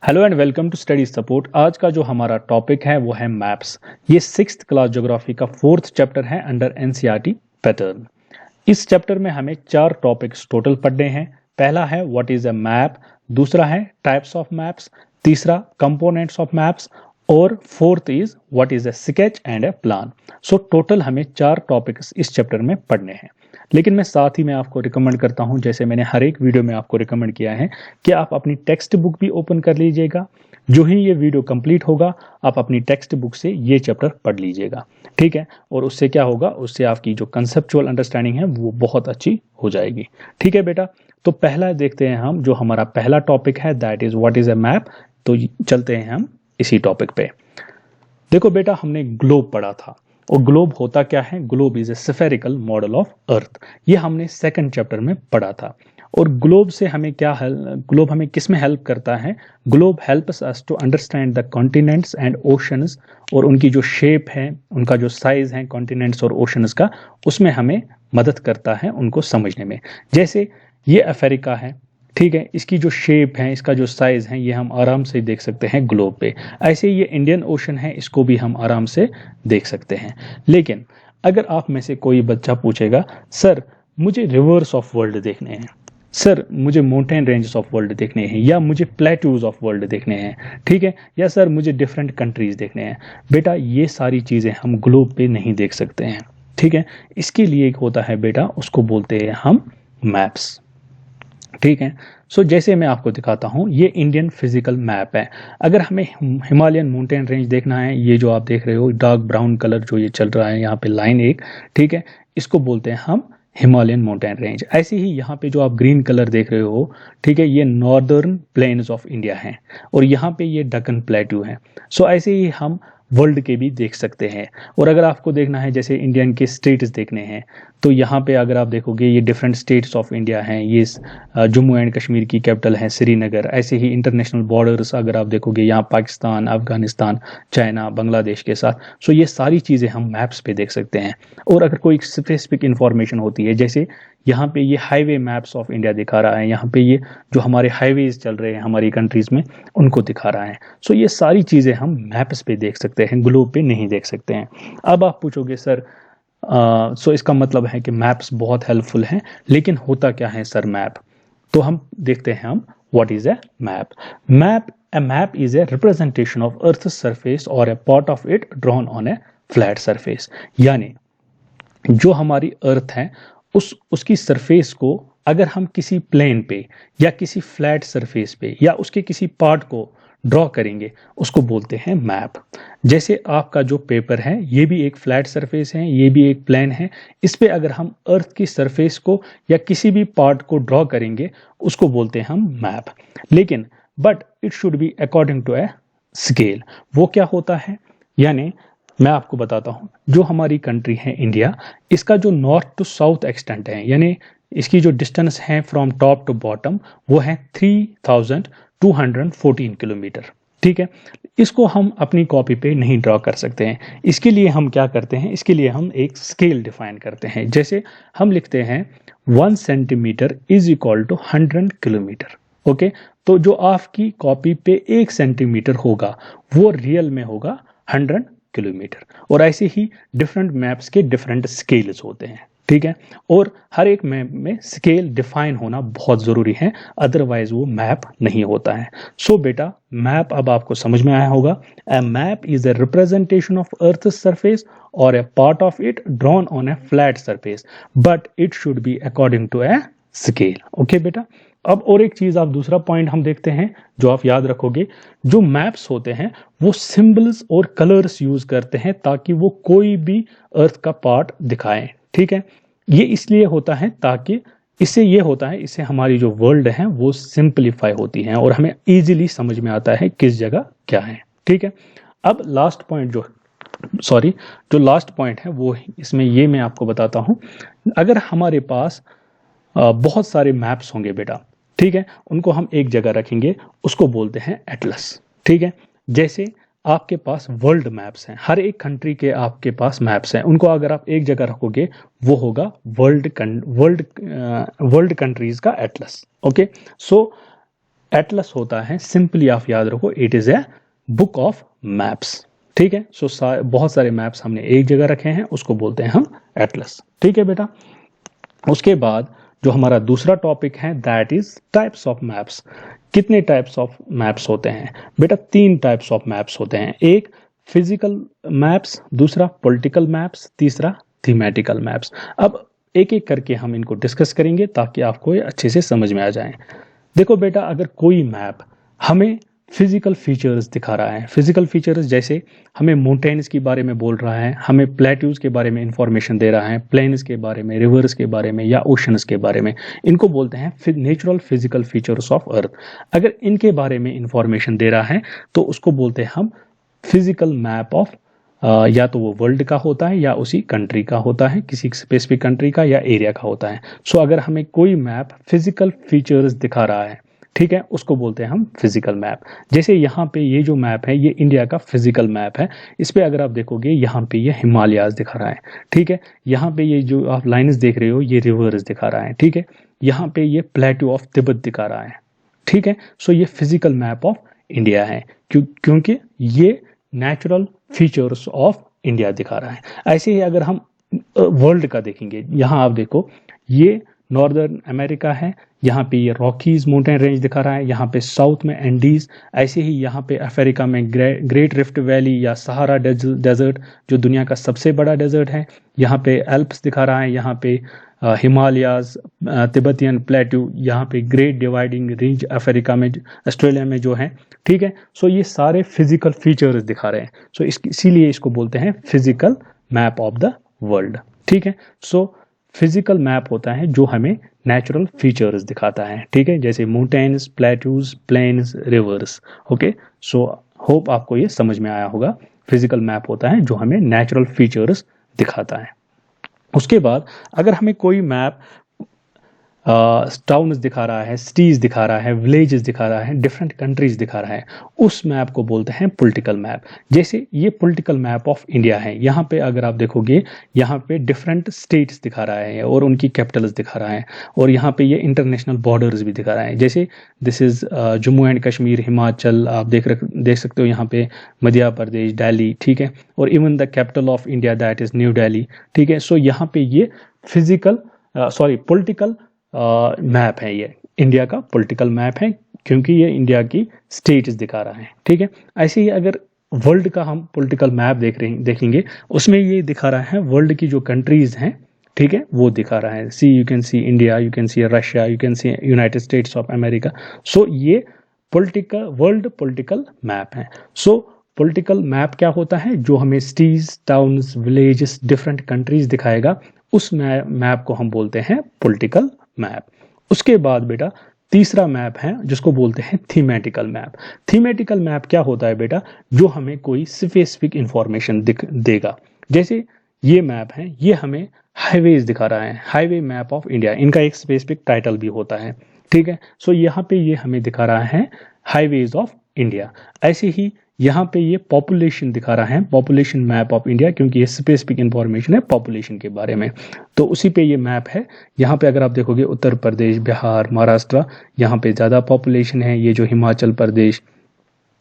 Hello and welcome to study support. आज का जो हमारा टॉपिक है वो है मैप्स। ये 6th क्लास ज्योग्राफी का 4th चैप्टर है अंडर एनसीईआरटी पैटर्न। इस चैप्टर में हमें 4 टॉपिक्स टोटल पढ़ने हैं। पहला है व्हाट इज अ मैप, दूसरा है टाइप्स ऑफ मैप्स, तीसरा कंपोनेंट्स ऑफ मैप्स और fourth is what is a sketch and a plan. So total हमें 4 टॉपिक्स इस चैप्टर में पढ़ने हैं। लेकिन मैं साथ ही में आपको रिकमेंड करता हूं, जैसे मैंने हर एक वीडियो में आपको रिकमेंड किया है, कि आप अपनी टेक्स्ट बुक भी ओपन कर लीजिएगा। जो ही ये वीडियो कंप्लीट होगा आप अपनी टेक्स्ट बुक से ये चैप्टर पढ़ लीजिएगा, ठीक है। और उससे क्या होगा, उससे आपकी जो कंसेप्चुअल अंडरस्टैंडिंग है वो बहुत अच्छी हो जाएगी, ठीक है बेटा। तो पहला देखते हैं हम, जो हमारा पहला टॉपिक है that is what is a map. तो चलते हैं हम इसी टॉपिक पे। देखो बेटा, हमने ग्लोब पढ़ा था और ग्लोब होता क्या है, globe is a spherical model of earth. ये हमने सेकंड चैप्टर में पढ़ा था। और ग्लोब से हमें क्या ग्लोब हमें किस में हेल्प करता है, globe helps us to understand the continents and oceans, और उनकी जो शेप है, उनका जो साइज है कॉन्टिनेंट्स और ओशंस का, उसमें हमें मदद करता है उनको समझने में। जैसे ये अफ्रीका है, ठीक है, इसकी जो शेप है, इसका जो साइज है, ये हम आराम से देख सकते हैं ग्लोब पे। ऐसे ये इंडियन ओशन है, इसको भी हम आराम से देख सकते हैं। लेकिन अगर आप में से कोई बच्चा पूछेगा, सर मुझे रिवर्स ऑफ वर्ल्ड देखने हैं, सर मुझे माउंटेन रेंजेस ऑफ वर्ल्ड देखने हैं, या मुझे प्लेट्यूज ऑफ वर्ल्ड देखने हैं, ठीक है, या सर मुझे डिफरेंट कंट्रीज देखने हैं, बेटा ये सारी चीज़ें हम ग्लोब पे नहीं देख सकते हैं, ठीक है। इसके लिए एक होता है बेटा, उसको बोलते हैं हम मैप्स, ठीक है। सो जैसे मैं आपको दिखाता हूँ, ये इंडियन फिजिकल मैप है। अगर हमें हिमालयन माउंटेन रेंज देखना है, ये जो आप देख रहे हो डार्क ब्राउन कलर जो ये चल रहा है यहाँ पे लाइन एक, ठीक है, इसको बोलते हैं हम हिमालयन माउंटेन रेंज। ऐसे ही यहाँ पे जो आप ग्रीन कलर देख रहे हो, ठीक है, ये नॉर्दर्न प्लेन्स ऑफ इंडिया हैं, और यहाँ पे ये डकन प्लेट्यू है। सो ऐसे ही हम वर्ल्ड के भी देख सकते हैं। और अगर आपको देखना है, जैसे इंडियन के स्टेट्स देखने हैं, तो यहाँ पे अगर आप देखोगे ये डिफरेंट स्टेट्स ऑफ इंडिया हैं। ये जम्मू एंड कश्मीर की कैपिटल है श्रीनगर। ऐसे ही इंटरनेशनल बॉर्डर्स अगर आप देखोगे, यहाँ पाकिस्तान, अफगानिस्तान, चाइना, बांग्लादेश के साथ। सो ये सारी चीज़ें हम मैप्स पे देख सकते हैं। और अगर कोई स्पेसिफिक इंफॉर्मेशन होती है, जैसे यहाँ पे ये हाईवे मैप्स ऑफ इंडिया दिखा रहा है, यहाँ पे ये जो हमारे हाईवेज चल रहे हैं हमारी कंट्रीज में, उनको दिखा रहा है। सो ये सारी चीज़ें हम मैप्स पे देख सकते हैं, ग्लोब पे नहीं देख सकते हैं। अब आप पूछोगे सर, सो इसका मतलब है कि मैप्स बहुत हेल्पफुल हैं, लेकिन होता क्या है सर मैप। तो हम देखते हैं हम what is a map. A map is a representation of Earth's surface or a part of it drawn on a flat surface। यानी जो हमारी अर्थ है उसकी सरफेस को अगर हम किसी प्लेन पे या किसी फ्लैट सरफेस पे या उसके किसी पार्ट को ड्रॉ करेंगे, उसको बोलते हैं मैप। जैसे आपका जो पेपर है, ये भी एक फ्लैट सरफेस है, ये भी एक प्लेन है। इस पे अगर हम अर्थ की सरफेस को या किसी भी पार्ट को ड्रॉ करेंगे, उसको बोलते हैं हम मैप। लेकिन but it should be according to a scale. वो क्या होता है, यानी मैं आपको बताता हूँ, जो हमारी कंट्री है इंडिया, इसका जो नॉर्थ टू साउथ एक्सटेंट है, यानी इसकी जो डिस्टेंस है फ्रॉम टॉप टू बॉटम, वो है 3214 किलोमीटर, ठीक है। इसको हम अपनी कॉपी पे नहीं ड्रॉ कर सकते हैं। इसके लिए हम क्या करते हैं, इसके लिए हम एक स्केल डिफाइन करते हैं। जैसे हम लिखते हैं 1 centimetre is equal to 100 kilometre, okay. तो जो आपकी कॉपी पे 1 सेंटीमीटर होगा, वो रियल में होगा 100 किलोमीटर। और ऐसे ही डिफरेंट मैप्स के डिफरेंट स्केल्स होते हैं, ठीक है। और हर एक मैप में स्केल डिफाइन होना बहुत ज़रूरी है, अदरवाइज वो मैप नहीं होता है। सो बेटा, मैप अब आपको समझ में आया होगा। A map is a representation of earth surface और a part of it drawn on a flat surface, but it should be according to a scale, okay बेटा। अब और एक चीज, आप दूसरा पॉइंट हम देखते हैं जो आप याद रखोगे, जो मैप्स होते हैं वो सिंबल्स और कलर्स यूज करते हैं ताकि वो कोई भी अर्थ का पार्ट दिखाएं, ठीक है। ये इसलिए होता है ताकि इससे ये होता है, इससे हमारी जो वर्ल्ड है वो सिंपलीफाई होती है और हमें इजीली समझ में आता है किस जगह क्या है, ठीक है। अब लास्ट पॉइंट जो लास्ट पॉइंट है वो इसमें ये मैं आपको बताता हूं। अगर हमारे पास बहुत सारे मैप्स होंगे बेटा, ठीक है, उनको हम एक जगह रखेंगे, उसको बोलते हैं एटलस, ठीक है। जैसे आपके पास वर्ल्ड मैप्स हैं, हर एक कंट्री के आपके पास मैप्स हैं, उनको अगर आप एक जगह रखोगे, वो होगा वर्ल्ड कंट्रीज का एटलस, ओके। सो एटलस होता है, सिंपली आप याद रखो, it is a book of maps. ठीक है, सो बहुत सारे मैप्स हमने एक जगह रखे हैं, उसको बोलते हैं हम एटलस। ठीक है बेटा, उसके बाद जो हमारा दूसरा टॉपिक है that is types of maps. कितने टाइप्स ऑफ मैप्स होते हैं बेटा? 3 टाइप्स ऑफ मैप्स होते हैं। एक फिजिकल मैप्स, दूसरा पॉलिटिकल मैप्स, तीसरा थीमेटिकल मैप्स। अब एक एक करके हम इनको डिस्कस करेंगे ताकि आपको ये अच्छे से समझ में आ जाए। देखो बेटा, अगर कोई मैप हमें फिजिकल फीचर्स दिखा रहा है, फिजिकल फीचर्स जैसे हमें माउंटेन्स के बारे में बोल रहा है, हमें प्लेट्यूज के बारे में इंफॉर्मेशन दे रहा है, प्लेन्स के बारे में, रिवर्स के बारे में या ओशंस के बारे में, इनको बोलते हैं natural physical features of earth. अगर इनके बारे में इंफॉर्मेशन दे रहा है तो उसको बोलते हैं हम फिजिकल मैप ऑफ, या तो वो वर्ल्ड का होता है या उसी कंट्री का होता है, किसी स्पेसिफिक कंट्री का या एरिया का होता है। सो अगर हमें कोई मैप फिजिकल फीचर्स दिखा रहा है, ठीक है, उसको बोलते हैं हम फिजिकल मैप। जैसे यहाँ पे ये जो मैप है ये इंडिया का फिजिकल मैप है। इस पे अगर आप देखोगे यहाँ पे ये हिमालयाज दिखा रहा है, ठीक है, यहाँ पे ये जो आप लाइन्स देख रहे हो ये रिवर्स दिखा रहा है, ठीक है, यहाँ पे ये प्लेट्यू ऑफ तिब्बत दिखा रहा है, ठीक है। सो ये फिजिकल मैप ऑफ इंडिया है, क्योंकि ये नेचुरल फीचर्स ऑफ इंडिया दिखा रहा है। ऐसे ही अगर हम वर्ल्ड का देखेंगे, यहाँ आप देखो ये नॉर्दर्न अमेरिका है, यहाँ पे ये रॉकीज माउंटेन रेंज दिखा रहा है, यहाँ पे साउथ में एंडीज, ऐसे ही यहाँ पे अफ्रीका में ग्रेट रिफ्ट वैली या सहारा डेजर्ट जो दुनिया का सबसे बड़ा डेजर्ट है, यहाँ पे एल्प्स दिखा रहा है, यहाँ पे हिमालयाज, तिब्बतियन प्लेट्यू, यहाँ पे ग्रेट डिवाइडिंग रेंज अफ्रीका में, ऑस्ट्रेलिया में जो है, ठीक है। सो ये सारे फिजिकल फीचर्स दिखा रहे हैं। सो इसीलिए इसको बोलते हैं physical map of the world, ठीक है। सो फिजिकल मैप होता है जो हमें नेचुरल फीचर्स दिखाता है, ठीक है, जैसे mountains, plateaus, plains, rivers. Okay, so hope आपको ये समझ में आया होगा। फिजिकल मैप होता है जो हमें नेचुरल फीचर्स दिखाता है। उसके बाद अगर हमें कोई मैप टाउन्स दिखा रहा है, सिटीज दिखा रहा है, विलेजेस दिखा रहा है, डिफरेंट कंट्रीज दिखा रहा है, उस मैप को बोलते हैं पॉलिटिकल मैप। जैसे ये पॉलिटिकल मैप ऑफ इंडिया है, यहाँ पे अगर आप देखोगे यहाँ पे डिफरेंट स्टेट्स दिखा रहा है और उनकी कैपिटल्स दिखा रहा है, और यहाँ पे ये इंटरनेशनल बॉर्डर्स भी दिखा रहा है। जैसे this is Jammu and Kashmir, Himachal, आप देख सकते हो यहाँ पे मध्य प्रदेश, दिल्ली, ठीक है, और even the capital of India that is new Delhi, ठीक है। सो यहाँ पे ये पॉलिटिकल मैप है, ये इंडिया का पॉलिटिकल मैप है क्योंकि ये इंडिया की स्टेट्स दिखा रहा है, ठीक है। ऐसे ही अगर वर्ल्ड का हम पॉलिटिकल मैप देखेंगे, उसमें ये दिखा रहा है वर्ल्ड की जो कंट्रीज हैं, ठीक है, वो दिखा रहा है। You can see India, you can see Russia, you can see United States of America. So ये वर्ल्ड पॉलिटिकल मैप है। सो पॉलिटिकल मैप क्या होता है? जो हमें cities, towns, villages, different countries दिखाएगा, उस मैप को हम बोलते हैं पॉलिटिकल मैप। उसके बाद बेटा तीसरा मैप है जिसको बोलते हैं थीमेटिकल मैप। थीमेटिकल मैप क्या होता है बेटा? जो हमें कोई स्पेसिफिक इंफॉर्मेशन देगा। जैसे ये मैप है, ये हमें हाईवेज दिखा रहा है, हाईवे मैप ऑफ इंडिया, इनका एक स्पेसिफिक टाइटल भी होता है, ठीक है। सो यहाँ पे ये हमें दिखा रहा है हाईवेज ऑफ इंडिया। ऐसे ही यहाँ पे ये पॉपुलेशन दिखा रहा है, पॉपुलेशन मैप ऑफ इंडिया, क्योंकि ये स्पेसिफिक इंफॉर्मेशन है पॉपुलेशन के बारे में, तो उसी पे ये मैप है। यहाँ पे अगर आप देखोगे उत्तर प्रदेश, बिहार, महाराष्ट्र, यहाँ पे ज़्यादा पॉपुलेशन है। ये जो हिमाचल प्रदेश,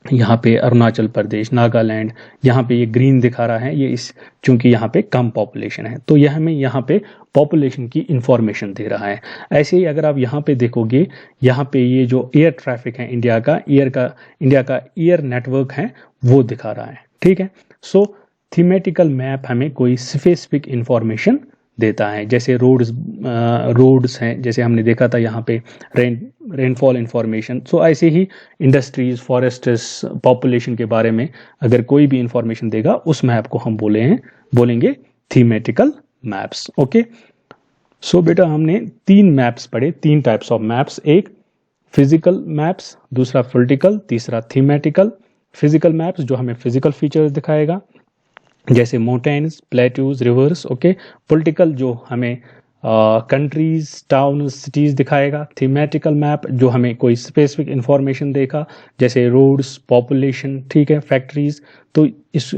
यहाँ पे अरुणाचल प्रदेश, नागालैंड, यहाँ पे ये ग्रीन दिखा रहा है, ये चूंकि यहाँ पे कम पॉपुलेशन है, तो यह हमें यहाँ पे पॉपुलेशन की इंफॉर्मेशन दे रहा है। ऐसे ही अगर आप यहाँ पे देखोगे, यहाँ पे ये जो एयर ट्रैफिक है इंडिया का एयर नेटवर्क है, वो दिखा रहा है, ठीक है। सो थीमेटिकल मैप हमें कोई स्पेसिफिक इंफॉर्मेशन देता है। जैसे रोड्स हैं, जैसे हमने देखा था यहाँ पे रेनफॉल इंफॉर्मेशन। सो ऐसे ही इंडस्ट्रीज, फॉरेस्ट्स, पॉपुलेशन के बारे में अगर कोई भी इंफॉर्मेशन देगा, उस मैप को हम बोलेंगे थीमेटिकल मैप्स। ओके, सो बेटा हमने 3 मैप्स पढ़े, 3 टाइप्स ऑफ मैप्स, एक फिजिकल मैप्स, दूसरा पॉलिटिकल, तीसरा थीमेटिकल। फिजिकल मैप्स जो हमें फिजिकल फीचर्स दिखाएगा जैसे mountains, plateaus, reverse. Okay, political जो हमें कंट्रीज, टाउन, सिटीज दिखाएगा। थीमेटिकल मैप जो हमें कोई स्पेसिफिक इंफॉर्मेशन देगा जैसे रोड्स, पॉपुलेशन, ठीक है, फैक्ट्रीज, तो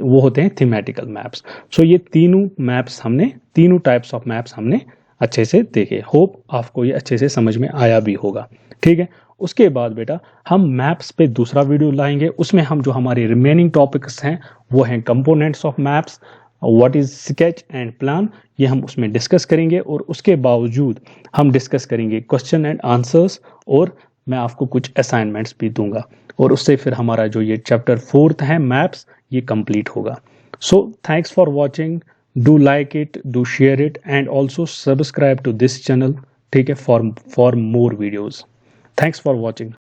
वो होते हैं थीमेटिकल मैप्स। सो ये तीनों टाइप्स ऑफ मैप्स हमने अच्छे से देखे। होप आपको ये अच्छे से समझ में आया भी होगा, ठीक है। उसके बाद बेटा हम मैप्स पे दूसरा वीडियो लाएंगे, उसमें हम जो हमारे रिमेनिंग टॉपिक्स हैं वो हैं components of maps, what is sketch and plan, ये हम उसमें डिस्कस करेंगे। और उसके बावजूद हम डिस्कस करेंगे क्वेश्चन एंड आंसर्स, और मैं आपको कुछ असाइनमेंट्स भी दूंगा, और उससे फिर हमारा जो ये चैप्टर 4 है मैप्स, ये कंप्लीट होगा। So thanks for watching, do like it, do share it and also subscribe to this channel, ठीक है, for more videos. Thanks for watching.